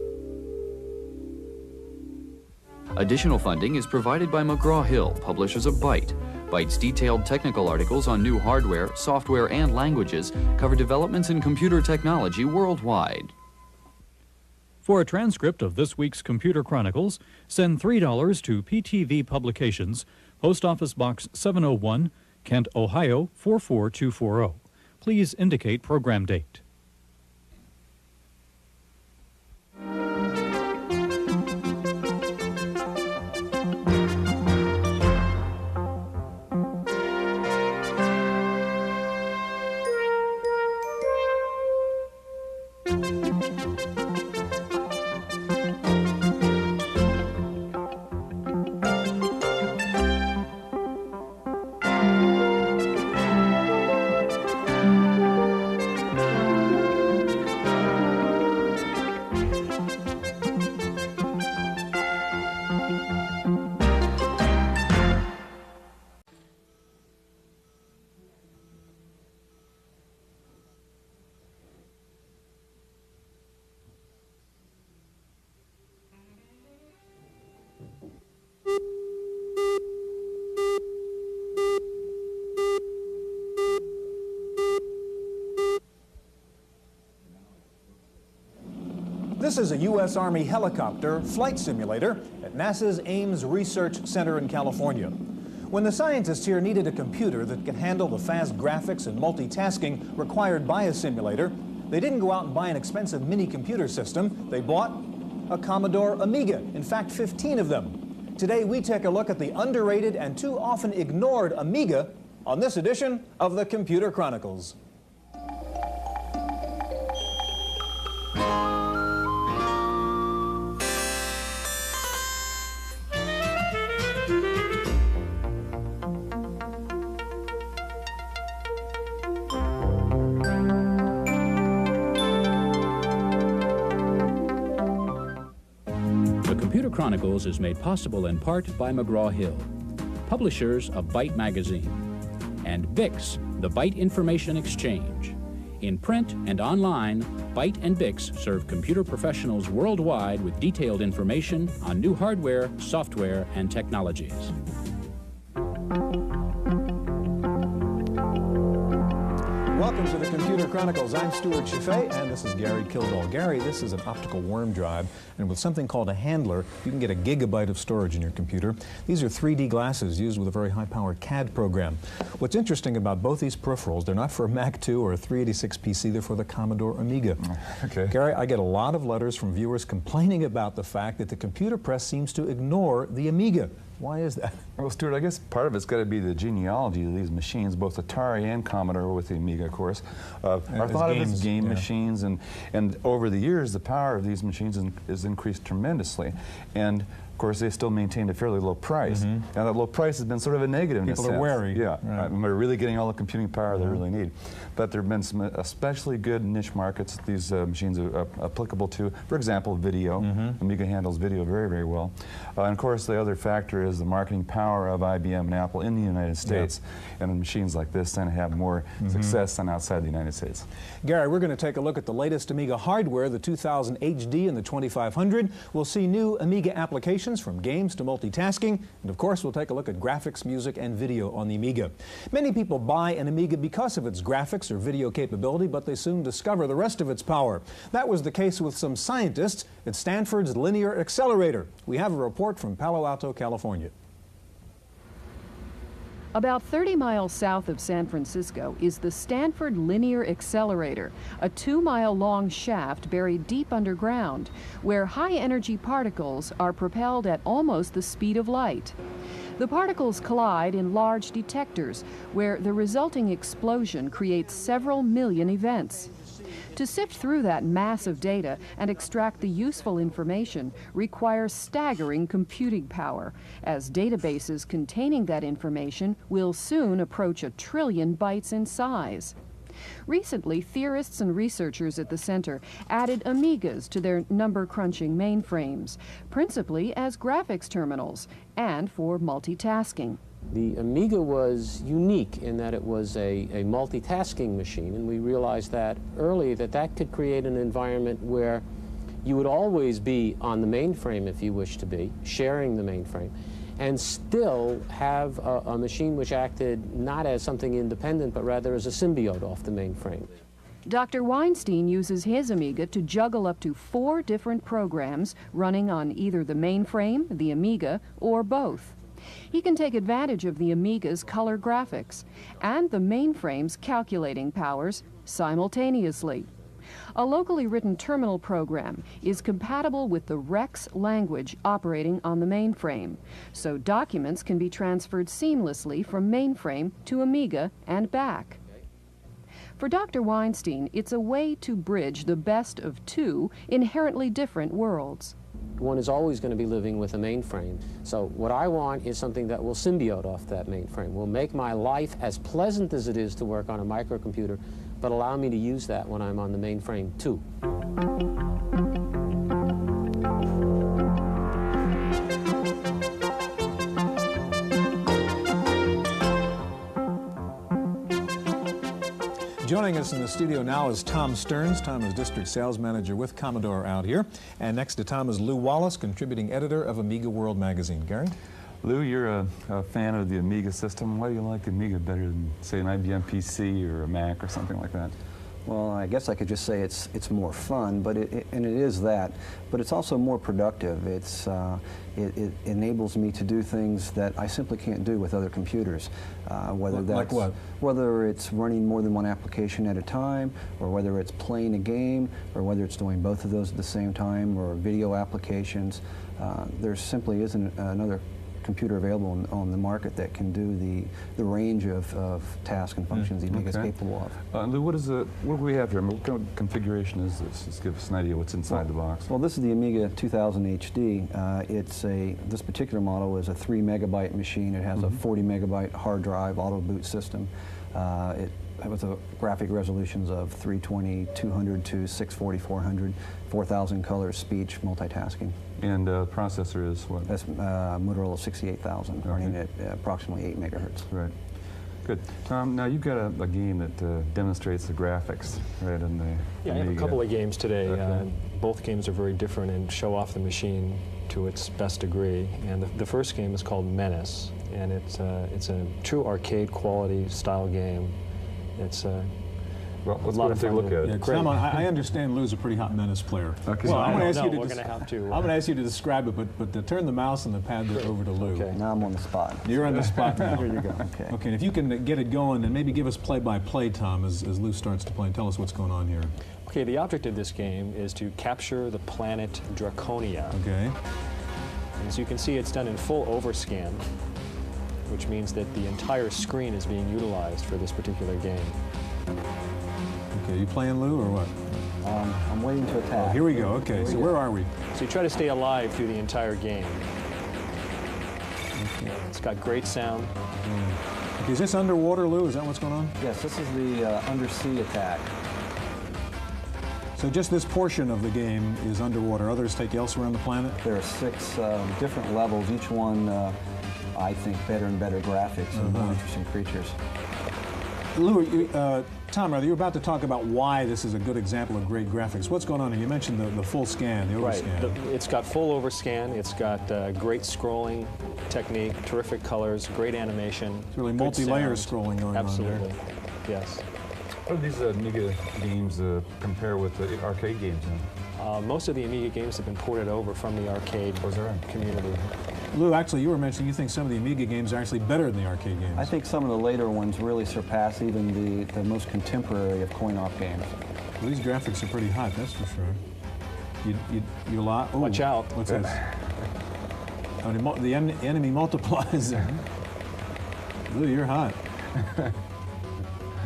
Additional funding is provided by McGraw-Hill, publishers of Byte. Byte's detailed technical articles on new hardware, software, and languages cover developments in computer technology worldwide. For a transcript of this week's Computer Chronicles, send $3 to PTV Publications, Post Office Box 701, Kent, Ohio 44240. Please indicate program date. This is a U.S. Army helicopter flight simulator at NASA's Ames Research Center in California. When the scientists here needed a computer that could handle the fast graphics and multitasking required by a simulator, they didn't go out and buy an expensive mini computer system. They bought a Commodore Amiga, in fact 15 of them. Today we take a look at the underrated and too often ignored Amiga on this edition of the Computer Chronicles. Chronicles is made possible in part by McGraw-Hill, publishers of Byte magazine, and BIX, the Byte Information Exchange. In print and online, Byte and BIX serve computer professionals worldwide with detailed information on new hardware, software, and technologies. Welcome to the Computer Chronicles. I'm Stuart Chaffee, and this is Gary Kildall. Gary, this is an optical worm drive, and with something called a handler, you can get a gigabyte of storage in your computer. These are 3D glasses used with a very high-powered CAD program. What's interesting about both these peripherals, they're not for a Mac 2 or a 386 PC, they're for the Commodore Amiga. Okay. Gary, I get a lot of letters from viewers complaining about the fact that the computer press seems to ignore the Amiga. Why is that? Well, Stuart, I guess part of it's got to be the genealogy of these machines. Both Atari and Commodore, with the Amiga, of course, are thought of as game machines, and over the years, the power of these machines has increased tremendously. And of course, they still maintained a fairly low price. Now, that low price has been sort of a negative in a sense. People are wary. Yeah, right. They're really getting all the computing power they really need. But there have been some especially good niche markets that these machines are applicable to. For example, video. Amiga handles video very, very well. And of course, the other factor is the marketing power of IBM and Apple in the United States. And machines like this tend to have more success than outside the United States. Gary, we're going to take a look at the latest Amiga hardware, the 2000 HD and the 2500. We'll see new Amiga applications from games to multitasking, and of course we'll take a look at graphics, music, and video on the Amiga. Many people buy an Amiga because of its graphics or video capability, but they soon discover the rest of its power. That was the case with some scientists at Stanford's Linear Accelerator. We have a report from Palo Alto, California. About 30 miles south of San Francisco is the Stanford Linear Accelerator, a 2-mile-long shaft buried deep underground, where high-energy particles are propelled at almost the speed of light. The particles collide in large detectors, where the resulting explosion creates several million events. To sift through that mass of data and extract the useful information requires staggering computing power, as databases containing that information will soon approach 1 trillion bytes in size. Recently, theorists and researchers at the center added Amigas to their number-crunching mainframes, principally as graphics terminals and for multitasking. The Amiga was unique in that it was a multitasking machine, and we realized that early that could create an environment where you would always be on the mainframe if you wish to be, sharing the mainframe, and still have a machine which acted not as something independent, but rather as a symbiote off the mainframe. Dr. Weinstein uses his Amiga to juggle up to 4 different programs running on either the mainframe, the Amiga, or both. He can take advantage of the Amiga's color graphics and the mainframe's calculating powers simultaneously. A locally written terminal program is compatible with the Rex language operating on the mainframe, so documents can be transferred seamlessly from mainframe to Amiga and back. For Dr. Weinstein, it's a way to bridge the best of 2 inherently different worlds. One is always going to be living with a mainframe. So what I want is something that will symbiote off that mainframe, will make my life as pleasant as it is to work on a microcomputer, but allow me to use that when I'm on the mainframe too. Joining us in the studio now is Tom Stearns. Tom is District Sales Manager with Commodore out here. And next to Tom is Lou Wallace, contributing editor of Amiga World magazine. Gary? Lou, you're a fan of the Amiga system. Why do you like Amiga better than, say, an IBM PC or a Mac or something like that? Well, I guess I could just say it's more fun, but it is that. But it's also more productive. It enables me to do things that I simply can't do with other computers. Whether that's like what? Whether it's running more than one application at a time, or whether it's playing a game, or whether it's doing both of those at the same time, or video applications. There simply isn't another computer available on the market that can do the range of tasks and functions the Amiga is capable of. Lou, what do we have here? What kind of configuration is this? Just give us an idea what's inside the box. Well, this is the Amiga 2000 HD. This particular model is a 3 megabyte machine. It has a 40 megabyte hard drive auto boot system. It with the graphic resolutions of 320, 200 to 640, 400, 4,000 colors, speech, multitasking. And processor is what? That's Motorola 68,000, running at approximately 8 megahertz. Right. Good. Tom, now you've got a game that demonstrates the graphics, right? In the yeah, I have a couple of games today. Okay. Both games are very different and show off the machine to its best degree. And the first game is called Menace, and it's a true arcade quality style game. It's well, let's go take a look at it. Yeah, Tom, I understand Lou's a pretty hot Menace player. Okay. Well, I'm going to ask you to describe it, but to turn the mouse and the pad over to Lou. Okay. Now I'm on the spot. You're on the spot now. Here you go. Okay. Okay. And if you can get it going, and maybe give us play-by-play, Tom, as Lou starts to play, and tell us what's going on here. Okay. The object of this game is to capture the planet Draconia. Okay. As you can see, it's done in full overscan, which means that the entire screen is being utilized for this particular game. Okay, you playing, Lou, or what? I'm waiting to attack. Oh, here we go. Okay, so where are we? So you try to stay alive through the entire game. Okay. It's got great sound. Okay, is this underwater, Lou? Is that what's going on? Yes, this is the undersea attack. So just this portion of the game is underwater. Others take you elsewhere on the planet? There are 6 different levels, each one, I think, better and better graphics and more interesting creatures. Lou, Tom, rather, you were about to talk about why this is a good example of great graphics. What's going on here? You mentioned the full scan, the overscan. Right. It's got full overscan. It's got great scrolling technique, terrific colors, great animation. It's really multi-layer scrolling going Absolutely. on there. Yes. How do these Amiga games compare with the arcade games? Most of the Amiga games have been ported over from the arcade community. Lou, actually, you were mentioning you think some of the Amiga games are actually better than the arcade games. I think some of the later ones really surpass even the most contemporary of coin-op games. Well, these graphics are pretty hot, that's for sure. You lot. Oh, watch out. What's this? Oh, the enemy multiplies there. Lou, you're hot.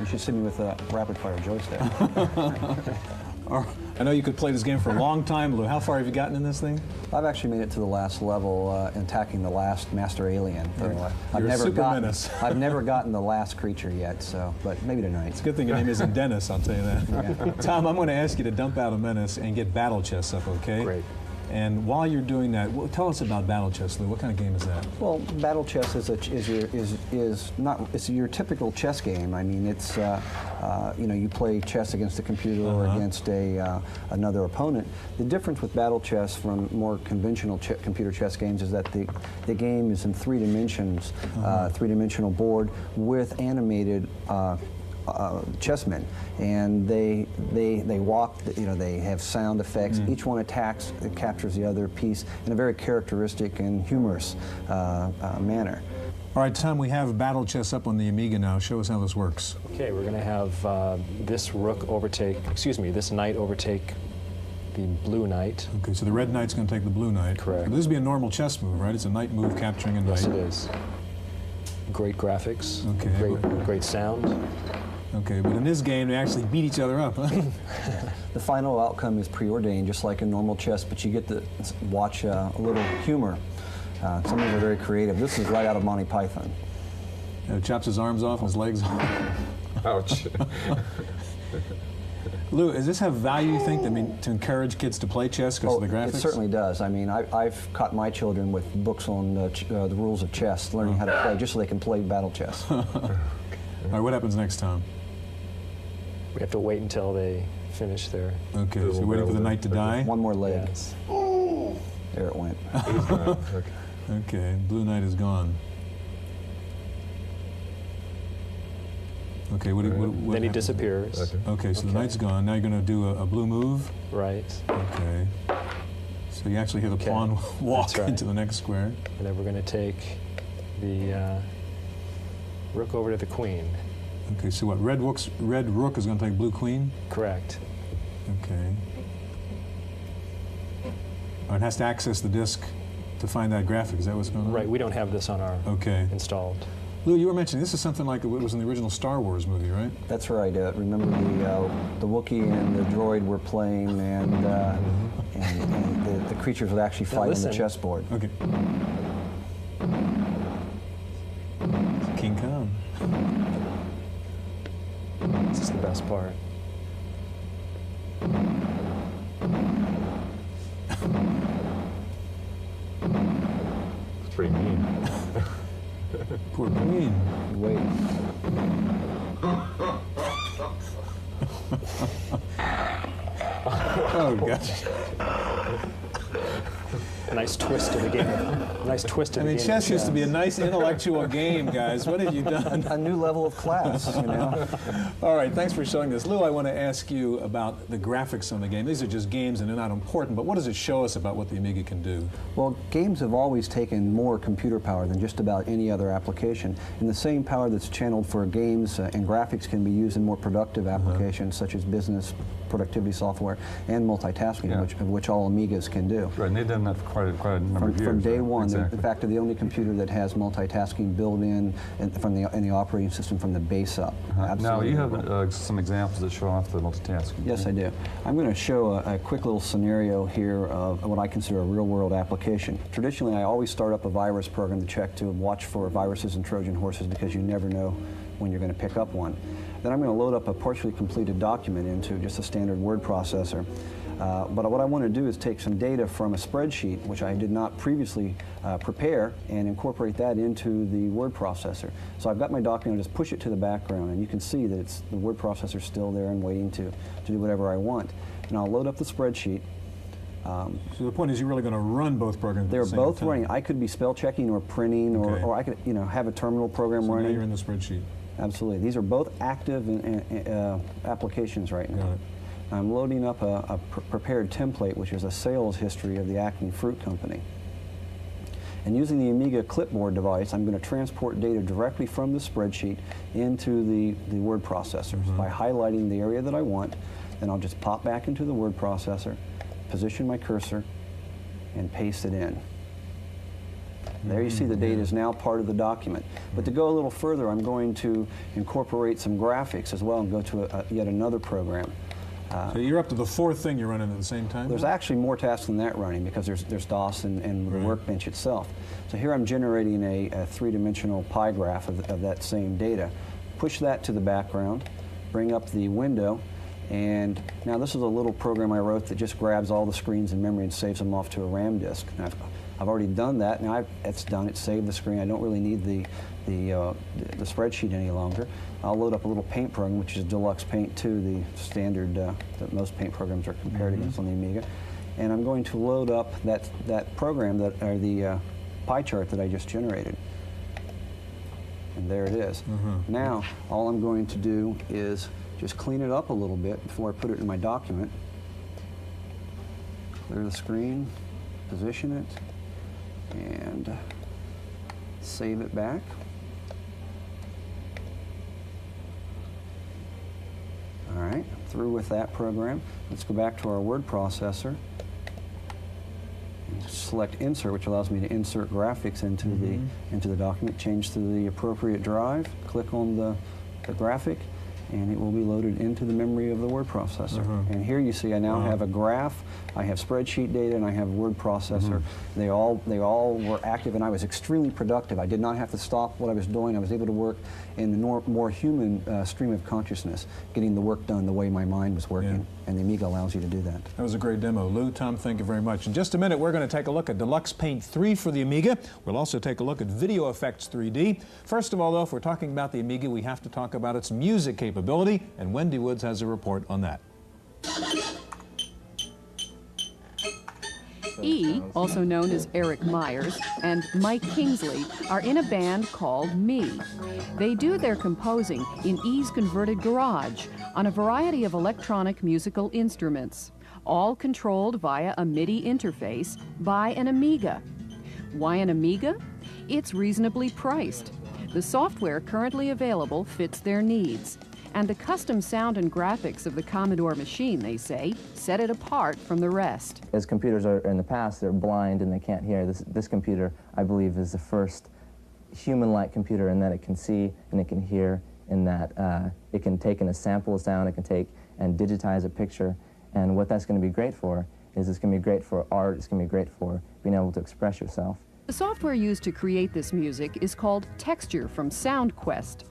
You should see me with a rapid-fire joystick. I know you could play this game for a long time, Lou. How far have you gotten in this thing? I've actually made it to the last level, attacking the last master alien. You're a super menace. I've never gotten the last creature yet, so, but maybe tonight. It's a good thing your name isn't Dennis, I'll tell you that. Yeah. Tom, I'm going to ask you to dump out a menace and get battle chess up, okay? Great. And while you're doing that, tell us about battle chess, Lou. What kind of game is that? Well, battle chess is your typical chess game. I mean, it's you know, you play chess against a computer or against another opponent. The difference with battle chess from more conventional computer chess games is that the game is in 3 dimensions, 3-dimensional board with animated chessmen, and they walk. You know, they have sound effects. Each one attacks, it captures the other piece in a very characteristic and humorous manner. All right, Tom, we have battle chess up on the Amiga now. Show us how this works. Okay, we're going to have this knight overtake the blue knight. Okay, so the red knight's going to take the blue knight. Correct. This would be a normal chess move, right? It's a knight move capturing a knight. Yes, it is. Great graphics. Okay. Great sound. Okay, but in this game, they actually beat each other up, huh? The final outcome is preordained, just like in normal chess, but you get to watch a little humor. Some of them are very creative. This is right out of Monty Python. Chops his arms off and his legs off. Ouch. Lou, does this have value, you think, to encourage kids to play chess because of the graphics? It certainly does. I mean, I've caught my children with books on the rules of chess, learning how to play, just so they can play battle chess. All right, what happens next, Tom? We have to wait until they finish their... Okay, so you're waiting for the knight to die? One more leg. Yes. There it went. Okay, blue knight is gone. Okay, what then he happens? disappears. Okay, so the knight's gone. Now you're going to do a blue move? Right. Okay. So you actually hear the pawn walk into the next square. And then we're going to take the rook over to the queen. Okay, so what, red rook is going to take blue queen? Correct. Okay. Oh, it has to access the disk to find that graphic. Is that what's going on? Right, we don't have this on our installed. Lou, you were mentioning this is something like what was in the original Star Wars movie, right? That's right. Remember the Wookiee and the droid were playing, and the creatures would actually fight on the chessboard. Okay. King Kong. This is the best part. It's pretty mean. Poor queen. Wait. Oh, gosh. A nice twist to the game. Nice twist to the game. Chess used to be a nice intellectual game, guys. What have you done? A new level of class, you know. All right, thanks for showing this. Lou, I want to ask you about the graphics on the game. These are just games and they're not important, but what does it show us about what the Amiga can do? Well, games have always taken more computer power than just about any other application. And the same power that's channeled for games and graphics can be used in more productive applications such as business, productivity software and multitasking, which all Amigas can do. Right, and they've done that for quite a number of years. From day one. Exactly. In fact, they're the only computer that has multitasking built in in the operating system from the base up. Now, you have some examples that show off the multitasking. Yes, I do. I'm going to show a quick little scenario here of what I consider a real-world application. Traditionally, I always start up a virus program to check to watch for viruses and Trojan horses because you never know when you're going to pick up one. Then I'm going to load up a partially completed document into just a standard word processor. But what I want to do is take some data from a spreadsheet, which I did not previously prepare, and incorporate that into the word processor. So I've got my document, I'll just push it to the background, and you can see that the word processor's still there and waiting to do whatever I want. And I'll load up the spreadsheet. So the point is you're really going to run both programs They're at the same both time. running. I could be spell checking or printing, or I could have a terminal program So running. now you're in the spreadsheet. Absolutely. These are both active applications right now. I'm loading up a prepared template, which is a sales history of the Acme Fruit Company. And using the Amiga clipboard device, I'm going to transport data directly from the spreadsheet into the word processor. So by highlighting the area that I want, then I'll just pop back into the word processor, position my cursor, and paste it in. There you see the data is now part of the document. But to go a little further, I'm going to incorporate some graphics as well and go to yet another program. So you're up to the fourth thing you're running at the same time? There's actually more tasks than that running because there's DOS and the workbench itself. So here I'm generating a three-dimensional pie graph of that same data. Push that to the background, bring up the window, and now this is a little program I wrote that just grabs all the screens in memory and saves them off to a RAM disk. Now, I've already done that. Now it's done. It's saved the screen. I don't really need the spreadsheet any longer. I'll load up a little paint program, which is Deluxe Paint 2, the standard that most paint programs are compared against on the Amiga. And I'm going to load up that program, or the pie chart that I just generated. And there it is. Now, all I'm going to do is just clean it up a little bit before I put it in my document. Clear the screen, position it, and save it back. All right, through with that program. Let's go back to our word processor and select Insert, which allows me to insert graphics into the document. Change to the appropriate drive, click on the graphic, and it will be loaded into the memory of the word processor. And here you see I now have a graph, I have spreadsheet data, and I have word processor. They all were active, and I was extremely productive. I did not have to stop what I was doing. I was able to work in the more human stream of consciousness, getting the work done the way my mind was working. And the Amiga allows you to do that. That was a great demo. Lou, Tom, thank you very much. In just a minute, we're going to take a look at Deluxe Paint 3 for the Amiga. We'll also take a look at Video Effects 3D. First of all, though, if we're talking about the Amiga, we have to talk about its music capability, and Wendy Woods has a report on that. E, also known as Eric Myers, and Mike Kingsley are in a band called Me. They do their composing in E's converted garage on a variety of electronic musical instruments, all controlled via a MIDI interface by an Amiga. Why an Amiga? It's reasonably priced. The software currently available fits their needs. And the custom sound and graphics of the Commodore machine, they say, set it apart from the rest. As computers are in the past, they're blind and they can't hear. This computer, I believe, is the first human-like computer in that it can see and it can hear, in that it can take in a sample of sound, it can take and digitize a picture. And what that's going to be great for is it's going to be great for art, it's going to be great for being able to express yourself. The software used to create this music is called Texture from SoundQuest.